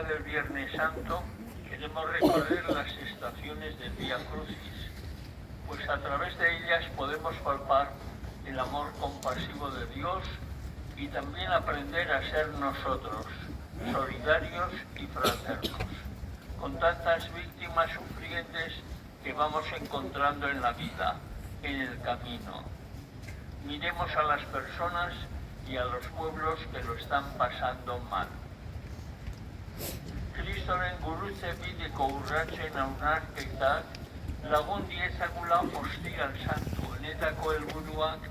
del Viernes Santo queremos recorrer las estaciones del Vía Crucis, pues a través de ellas podemos palpar el amor compasivo de Dios y también aprender a ser nosotros, solidarios y fraternos, con tantas víctimas sufrientes que vamos encontrando en la vida, en el camino. Miremos a las personas y a los pueblos que lo están pasando mal. Kristoren gurutze bideko urratsen hausnarketak lagun diezagula ostiral santu honetako helburuak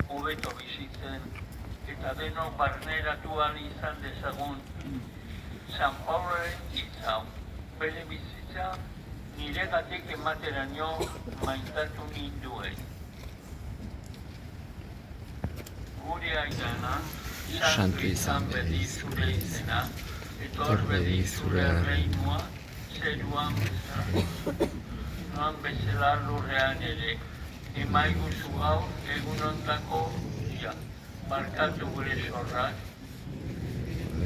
hobeto bizitzen eta denok barneratu ahal izan dezagun San Pauloren hitza, bere bizitza niregatik emateraino maitatu ninduen. Gure aitana, santu izan bedi zure izena, etor bedi zure erreinua, zeruan bezala. Noan bezala lurrean ere, emaiguzu gaur egun ondako dia, barkatu gure zorrak.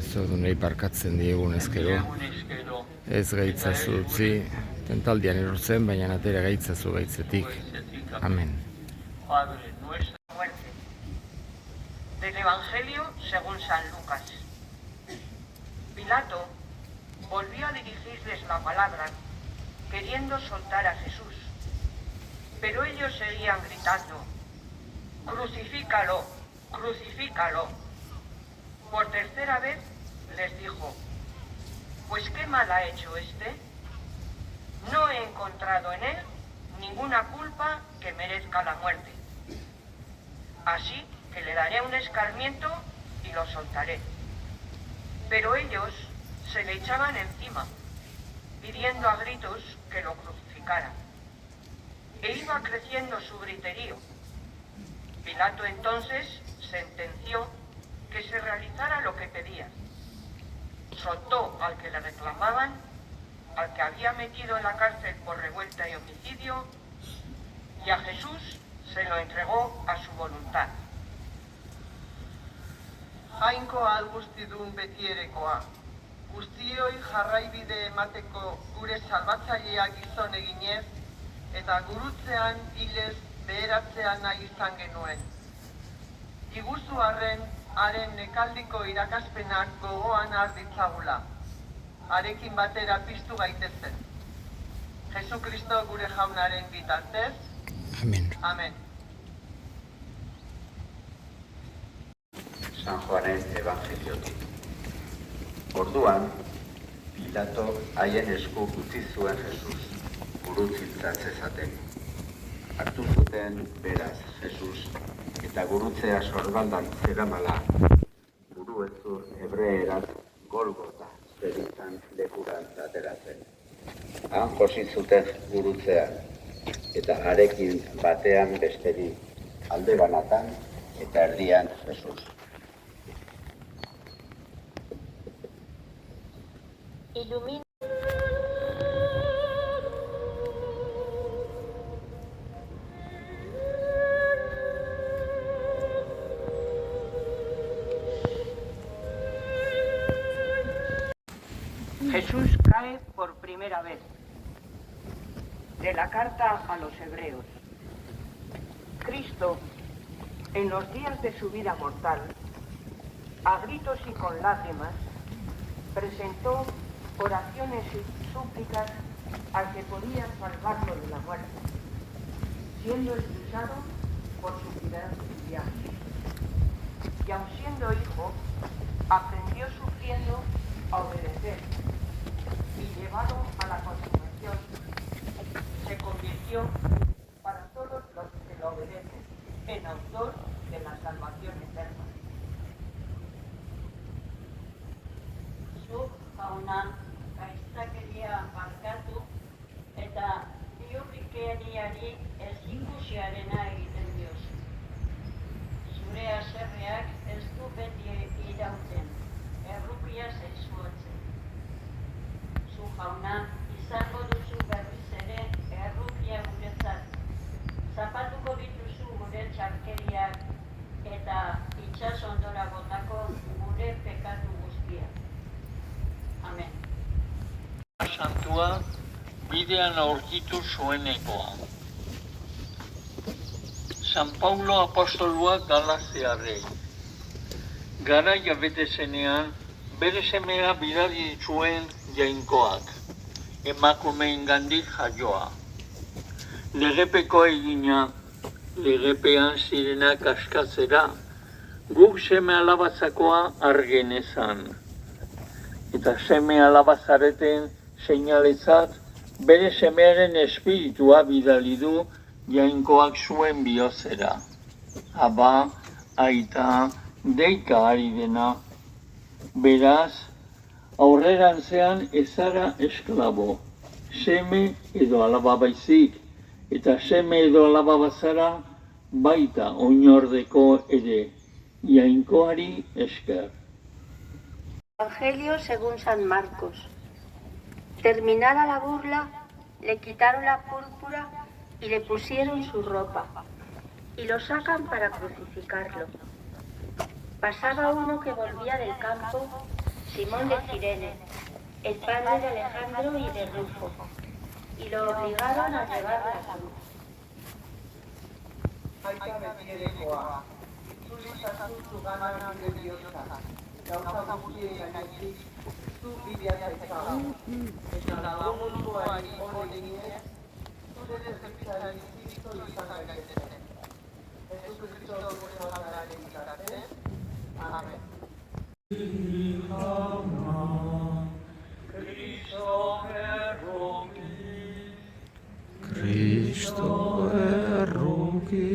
Ezodunei barkatzen diegun ezkero, ez gaitzazu utzi, tentaldian erortzen, baina atera gaitzazu gaitzetik. Amén. Padre nuestro. Del Evangelio según San Lucas. Pilato volvió a dirigirles la palabra, queriendo soltar a Jesús. Pero ellos seguían gritando: «¡Crucifícalo! ¡Crucifícalo!». Por tercera vez les dijo: «Pues qué mal ha hecho este. No he encontrado en él ninguna culpa que merezca la muerte. Así que le daré un escarmiento y lo soltaré». Pero ellos se le echaban encima, pidiendo a gritos que lo crucificaran. E iba creciendo su griterío. Pilato entonces sentenció que se realizara lo que pedían. Soltó al que le reclamaban, al que había metido en la cárcel por revuelta y homicidio, y a Jesús se lo entregó a su voluntad. Jainkoa guztidun betierekoa, guztioi jarraibide emateko gure salbatzailea gizon eginez, eta gurutzean hilez beheratzean nahi izan genuen. Iguzu arren, haren nekaldiko irakaspenak gogoan har ditzagula, harekin batera piztu gaitezen. Jesukristo gure jaunaren bitartez. Amén. Amen. San Juanen Evangeliotik. Orduan, Pilato haien esku utzi zuen Jesus, gurutziltzat zezaten. Hartu zuten beraz Jesus, eta gurutzea sorbaldan zeramala, buruezur hebreeraz Golgota zeritzan lekurantz ateratzen. Han josi zuten gurutzea, eta harekin batean besteri, alde banatan eta erdian Jesus. Ilumina. Jesús cae por primera vez. De la carta a los hebreos. Cristo, en los días de su vida mortal, a gritos y con lágrimas, presentó oraciones y súplicas al que podía salvarlo de la muerte, siendo expulsado por su piedad filial. Y aun siendo hijo, aprendió sufriendo a obedecer, y llevado a la consumación, se convirtió para todos los que lo obedecen en autor de la salvación eterna. Zuk, jauna, gaiztakeria barkatu eta bihurrikeriari ezikusiarena egiten diozu. Zure haserreak ez du beti irauten, errupia zaizuotzen. Zu, jauna, izango duzu berriz ere errupia guretzat. Zapatuko dituzu gure txarkeriak eta itsas ondora botako gure pekatu guztiak. Amen. Jesua bidean aurkitu zuenekoa. San Paulo apostolua Galaziarrei. Garaia bete zenean, bere semea bidali zuen Jainkoak, emakumeengandik jaioa. Legepeko egina, legepean zirenak askatzera, guk seme alabatzakoa argenezan. Eta seme alabazareten seinaletzat, bere semearen espiritua bidali du Jainkoak zuen bihozera. Aba, aita, deika ari dena. Beraz, aurrerantzean ezara esklabo, seme edo alaba baizik, eta seme edo alaba bazara baita oinordeko ere, Jainkoari esker. Evangelio según San Marcos. Terminada la burla, le quitaron la púrpura y le pusieron su ropa, y lo sacan para crucificarlo. Pasaba uno que volvía del campo, Simón de Cirene, el padre de Alejandro y de Rufo, y lo obligaron a llevar la cruz. Aita betierekoa, itzuli zazu gana nire bihotza, gauza guztien gainetik, zu bidea zaitzaga, eta lagunduari hon eginez, zure defentsari ziriko izan gaitezen. Jesus Kristo gure bakararen bitartez. Amen. Cristo erruki.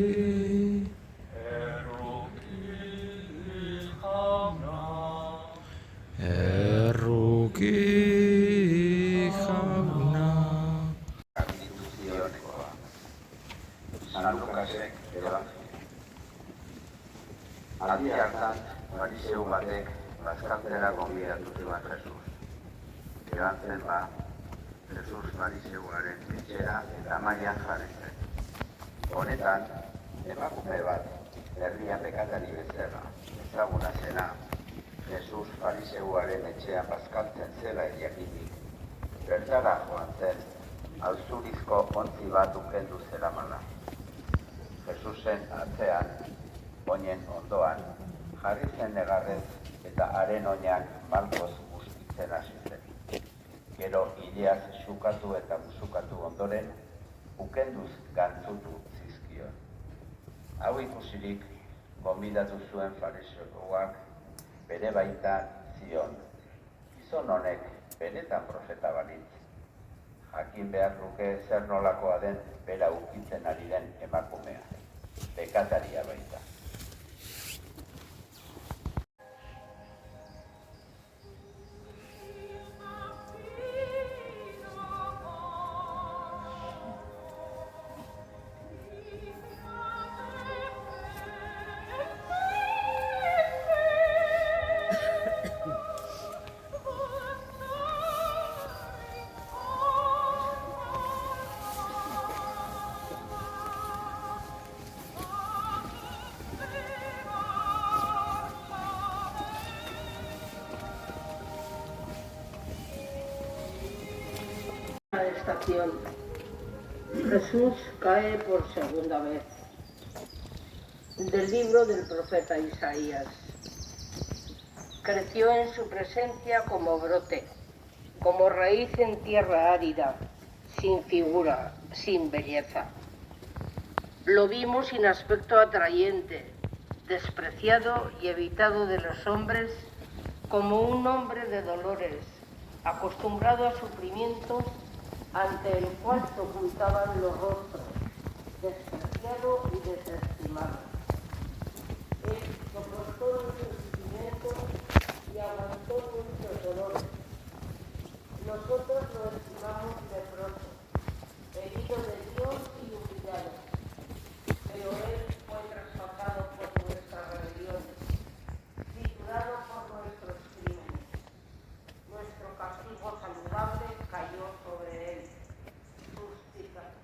Erruki jauna. Zionekoa. San Lukasek Evangelio. Aldi hartan, fariseu batek bazkaltzera gonbidatu ziban Jesus. Erantzen ba, Jesus fariseuaren etxera eta mailan jarri zen. Honetan, emakume bat, herrian bekatari bezala, ezaguna zena, Jesus fariseuaren etxean bazkaltzen zela jakinik, bertara joan zen, auzurizko ontzi bat ukendu zeramala. Jesusen atzean, oinen ondoan, jarri zen negarrez eta haren oinak malkoz bustitzen hasi zen. Gero hileaz xukatu eta musukatu ondoren, ukenduz gantzutu zizkion. Hau ikusirik, gonbidatu zuen fariseuak bere baitan zion. Gizon honek benetan profeta balitz. Jakin behar luke zer nolakoa den bera ukitzen ari den emakumea. Bekataria baita. Estación. Jesús cae por segunda vez. Del libro del profeta Isaías. Creció en su presencia como brote, como raíz en tierra árida, sin figura, sin belleza. Lo vimos sin aspecto atrayente, despreciado y evitado de los hombres, como un hombre de dolores, acostumbrado a sufrimiento, ante el cual se ocultaban los rostros, despreciado y desestimado. Él soportó nuestros sufrimientos y aguantó nuestros dolores. Nosotros lo estimamos leproso, herido de Dios y humillado, pero Él fue traspasado por nuestras rebeliones, triturado por nuestros crímenes. Nuestro castigo saludable cayó sobre Él. Sus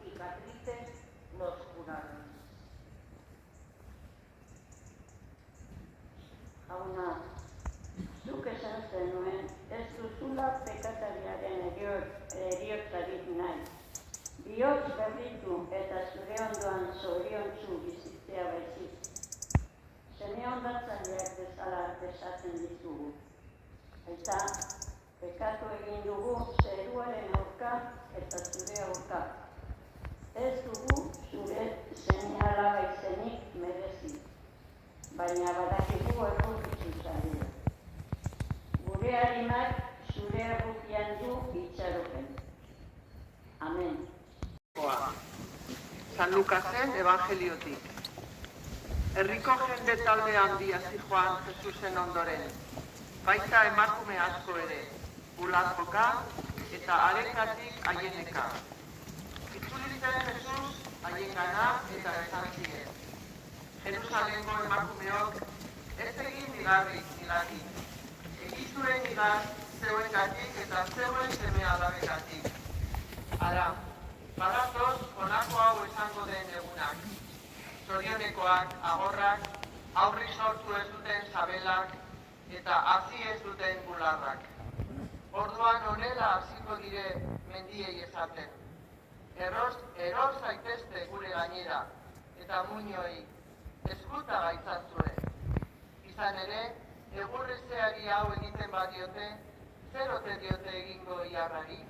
cicatrices nos curaron. Jauna, zuk esan zenuen, ez duzula pekatariaren heriotza nahi. Bihotz berritu eta zure ondoan zoriontsu bizitzea baizik. Seme ondatzaileak bezala desatzen ditugu. Eta pekatu egin dugu zeruaren aurka eta zure aurka. Ez dugu zure seme-alaba izenik merezi, baina badakigu errukitzu zarela. Gure harimak zure errukian du itxaropen. Amen. San Lukasen Evangeliotik. Herriko jende talde handia zijoan Jesusen ondoren, baita emakume asko ere, bulatkoka eta harekatik haieneka. Itzuli zen Jesus haiengana eta esan ziren. Jerusalengo emakumeok, ez egin nigarri. Egizuen nigar zeuengatik eta zeuen seme-alabetatik. Ara, badatoz honako hau esango den egunak. Zorionekoak, agorrak, aurri sortu ez duten sabelak eta hazi ez duten bularrak. Orduan honela hasiko dire mendiei esaten. Eros zaitezte gure gainera eta muinoi, eskuta gaitzazue. Izan ere, egurrezeari hau egiten badiote, zer ote diote egingo iarrari?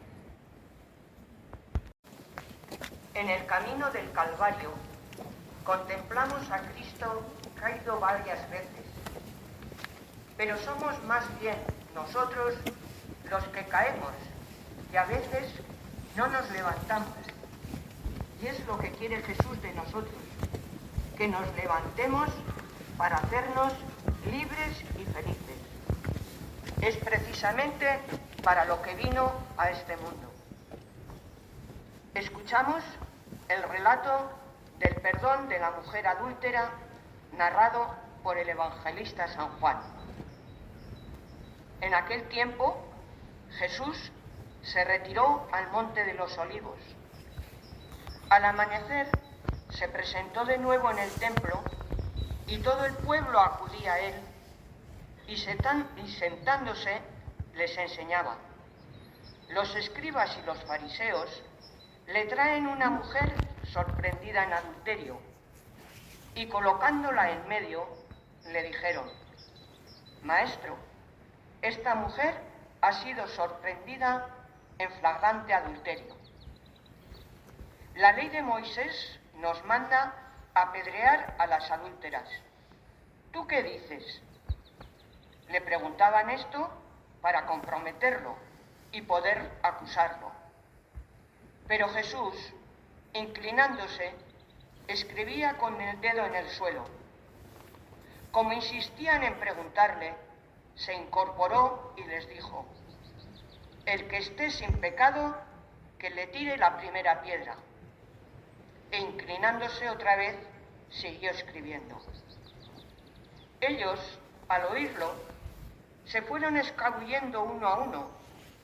En el camino del Calvario contemplamos a Cristo caído varias veces, pero somos más bien nosotros los que caemos y a veces no nos levantamos. Y es lo que quiere Jesús de nosotros, que nos levantemos para hacernos libres y felices. Es precisamente para lo que vino a este mundo. Escuchamos el relato del perdón de la mujer adúltera narrado por el evangelista San Juan. En aquel tiempo, Jesús se retiró al monte de los Olivos. Al amanecer, se presentó de nuevo en el templo y todo el pueblo acudía a él y sentándose les enseñaba. Los escribas y los fariseos le traen una mujer sorprendida en adulterio y colocándola en medio le dijeron: Maestro, esta mujer ha sido sorprendida en flagrante adulterio. La ley de Moisés nos manda apedrear a las adúlteras. ¿Tú qué dices? Le preguntaban esto para comprometerlo y poder acusarlo. Pero Jesús, inclinándose, escribía con el dedo en el suelo. Como insistían en preguntarle, se incorporó y les dijo: El que esté sin pecado, que le tire la primera piedra. E inclinándose otra vez, siguió escribiendo. Ellos, al oírlo, se fueron escabullendo uno a uno,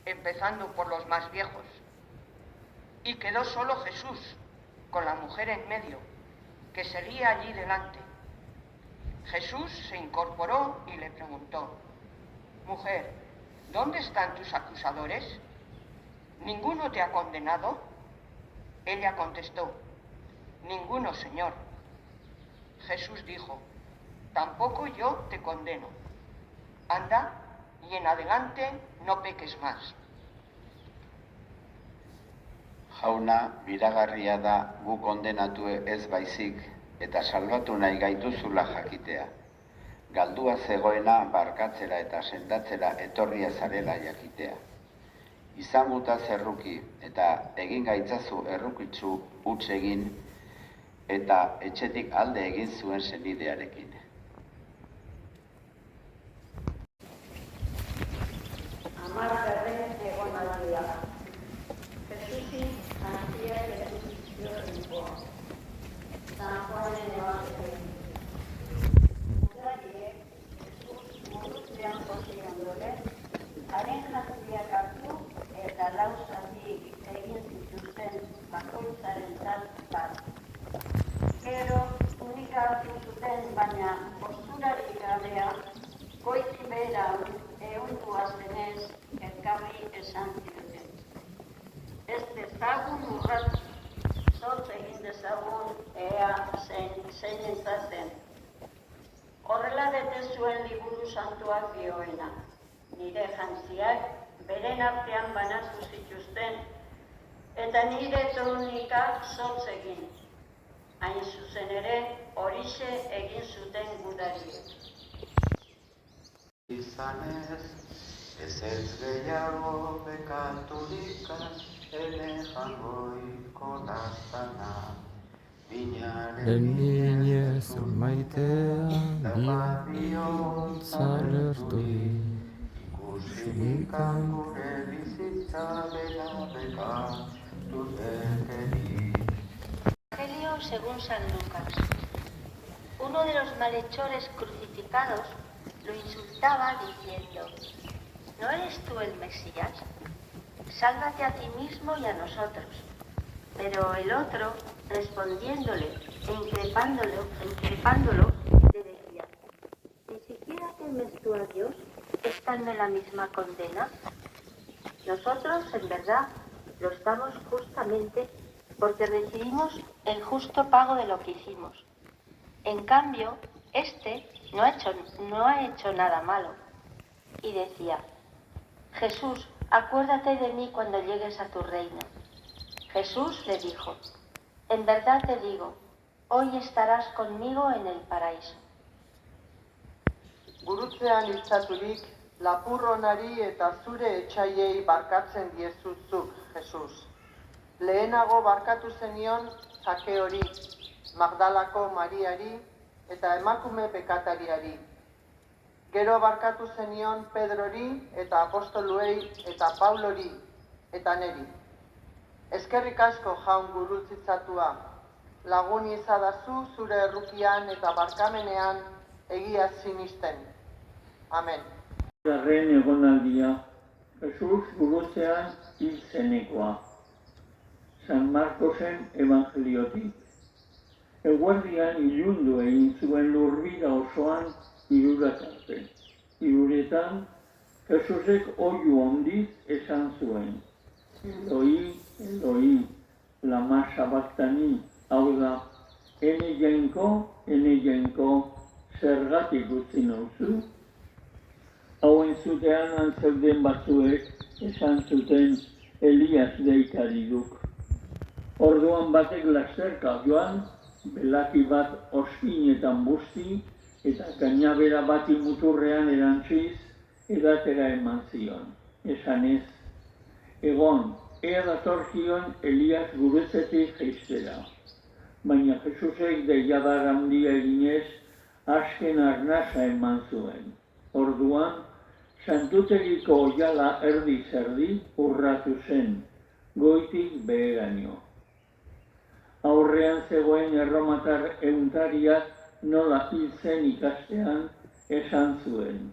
empezando por los más viejos. Y quedó solo Jesús, con la mujer en medio, que seguía allí delante. Jesús se incorporó y le preguntó: Mujer, ¿dónde están tus acusadores? ¿Ninguno te ha condenado? Ella contestó: Ninguno, Señor. Jesús dijo: Tampoco yo te condeno. Anda y en adelante no peques más. Jauna, biragarria da gu kondenatu ez baizik eta salbatu nahi gaituzula jakitea. Galdua zegoena barkatzera eta sendatzera etorria zarela jakitea. Izan gutaz erruki eta egin gaitzazu errukitzu huts egin eta etxetik alde egin zuen senidearekin. Amargarren egonaldia. Jesusin antia Jesusikio rengoa. San Juanen Evangelio. Mudariek Jesus murutzean posi ondoren, haren jantziak hartu eta lau zati egin zituzten bakoitzaren bat. Gero tunika hartu zuten, baina posturarik gabea, goitik behera ehundua zenez elkarri esan zioten: Ez dezagun urratu. Zotz egin dezagun ea zein zaten. Horrela bete zuen liburu santuak dioena. Nire jantziak beren artean banatu zituzten, eta nire tunikak zotz egin. Hain zuzen ere, horixe egin zuten gudariek. Izanez, ez gehiago bekaturik ene jangoiko lastana. Eminez maitea bihotza lertui, Ikusikan gure bizitza bera bekatu zekeri. Evangelio según San Lucas. Uno de los malhechores crucificados lo insultaba diciendo: ¿No eres tú el Mesías? Sálvate a ti mismo y a nosotros. Pero el otro, respondiéndole e increpándolo, le decía: ¿Ni siquiera temes tú a Dios, estando en la misma condena? Nosotros, en verdad, lo estamos justamente porque recibimos el justo pago de lo que hicimos. En cambio, este no ha hecho nada malo. Y decía: Jesús, acuérdate de mí cuando llegues a tu reino. Jesús le dijo: En verdad te digo, hoy estarás conmigo en el paraíso. Gurutzean iltzaturik, lapurronari eta zure etsaiei barkatzen diezuzuk, Jesus. Lehenago barkatu zenion Zakeori, Magdalako Mariari eta emakume pekatariari. Gero barkatu zenion Pedrori eta apostoluei eta Paulori eta neri. Eskerrik asko jaun gurutzitzatua, lagun izadazu zure errukian eta barkamenean egia sinisten. Amen. Garren egonaldia, Jesus gurutzean hil zenekoa. San Markosen evangeliotik. Eguerdian ilundu egin zuen lurbira osoan hirurak arte. Hiruretan, Jesusek oihu handiz esan zuen: Eloi, Eloi, lama sabaktani, hau da, ene jainko, zergatik utzi nauzu? Hau entzutean antzeuden batzuek esan zuten Elias deikari duk. Orduan batek lasterka joan, belaki bat ospinetan busti eta kainabera bati muturrean erantziz edatera eman zion. Esanez, egon, ea datorkion Elias gurutzetik jaistera. Baina Jesusek deiadar handia eginez, azken arnasa eman zuen. Orduan, santutegiko oiala erdi-zerdi urratu zen, goitik beheraino. Aurrean zegoen erromatar eguntariak nola hil zen ikastean esan zuen: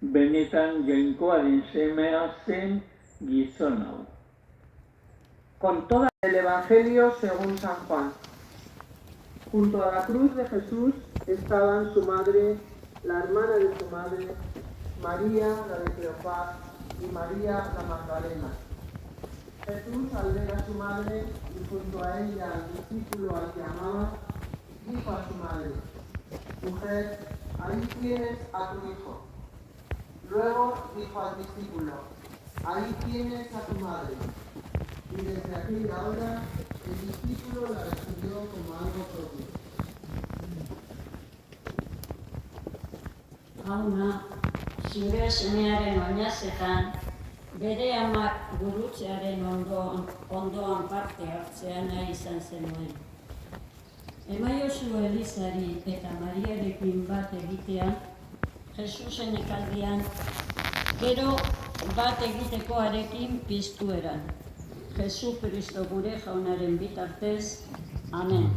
benetan jainkoaren semea zen gizon hau. Con toda el Evangelio según San Juan. Junto a la cruz de Jesús estaban su madre, la hermana de su madre, María, la de Cleofás, y María, la Magdalena. Jesús, al ver a su madre y junto a ella al discípulo al que amaba, dijo a su madre: Mujer, ahí tienes a tu hijo. Luego dijo al discípulo: Ahí tienes a tu madre. Y desde aquella hora el discípulo la recibió como algo propio. Jauna, zure semearen oinazetan, bere amak gurutzearen ondoan parte hartzea nahi izan zenuen. Emaiozu Elizari eta Mariarekin bat egitea, Jesusen ekaldian, gero bat egitekoarekin piztu eran. Jesu Kristo gure jaunaren bitartez. Amen.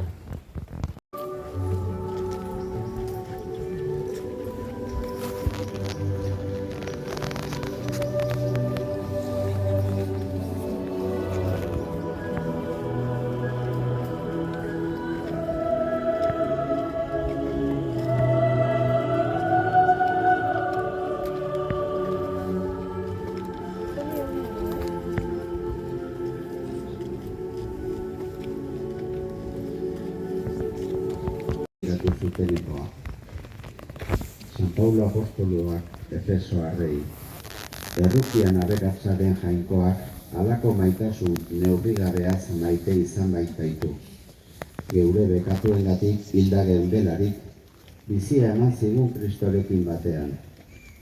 zutenekoa. San Paulo apostoluak Efesoarrei, errukian aberatsaren jainkoak, halako maitasun neurrigabeaz maite izan baitaitu. Geure bekatuengatik hildaren belarik, bizia eman zigun Kristorekin batean,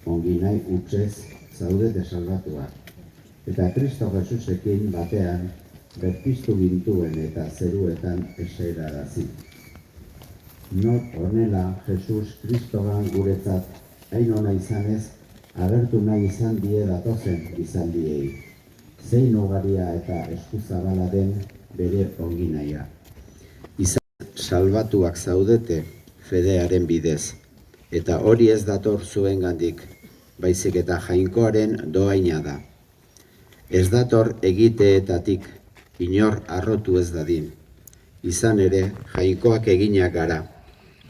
ongi nahi hutsez zaudete salbatuak, eta Kristo Jesusekin batean berpiztu gintuen eta zeruetan eserarazi. Nor honela Jesus Kristogan guretzat hain ona izanez, agertu nahi izan die datozen izaldiei. Zein ugaria eta eskuzabala den bere ongi nahia. Izan salbatuak zaudete fedearen bidez, eta hori ez dator zuengandik, baizik eta jainkoaren dohaina da. Ez dator egiteetatik, inor harrotu ez dadin. Izan ere, jainkoak eginak gara,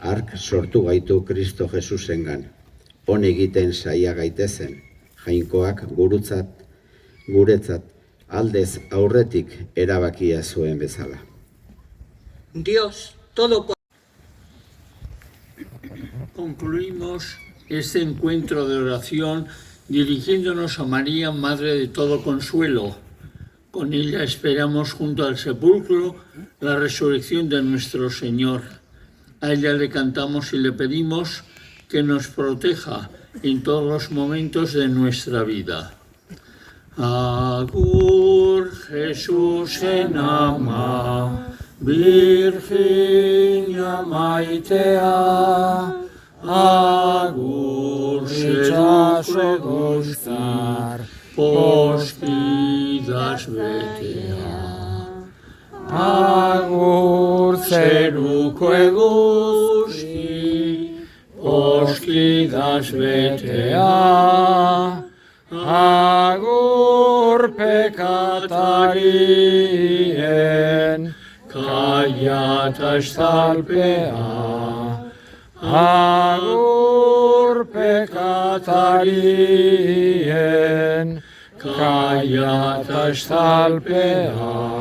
hark sortu gaitu Kristo Jesusengan. On egiten saia gaitezen, jainkoak guretzat aldez aurretik erabakia zuen bezala. Dios Todopoderoso. Concluimos este encuentro de oración dirigiéndonos a María, Madre de todo consuelo. Con ella esperamos junto al sepulcro la resurrección de nuestro Señor. A ella le cantamos y le pedimos que nos proteja en todos los momentos de nuestra vida. Agur Jesusen ama, Virginia maitea, agur itxaso guztar, poskidas betea. Agur zeruko eguzki, poskidas betea. Agur pekatarien, kaia eta estalpea. Agur pekatarien, kaia eta estalpea.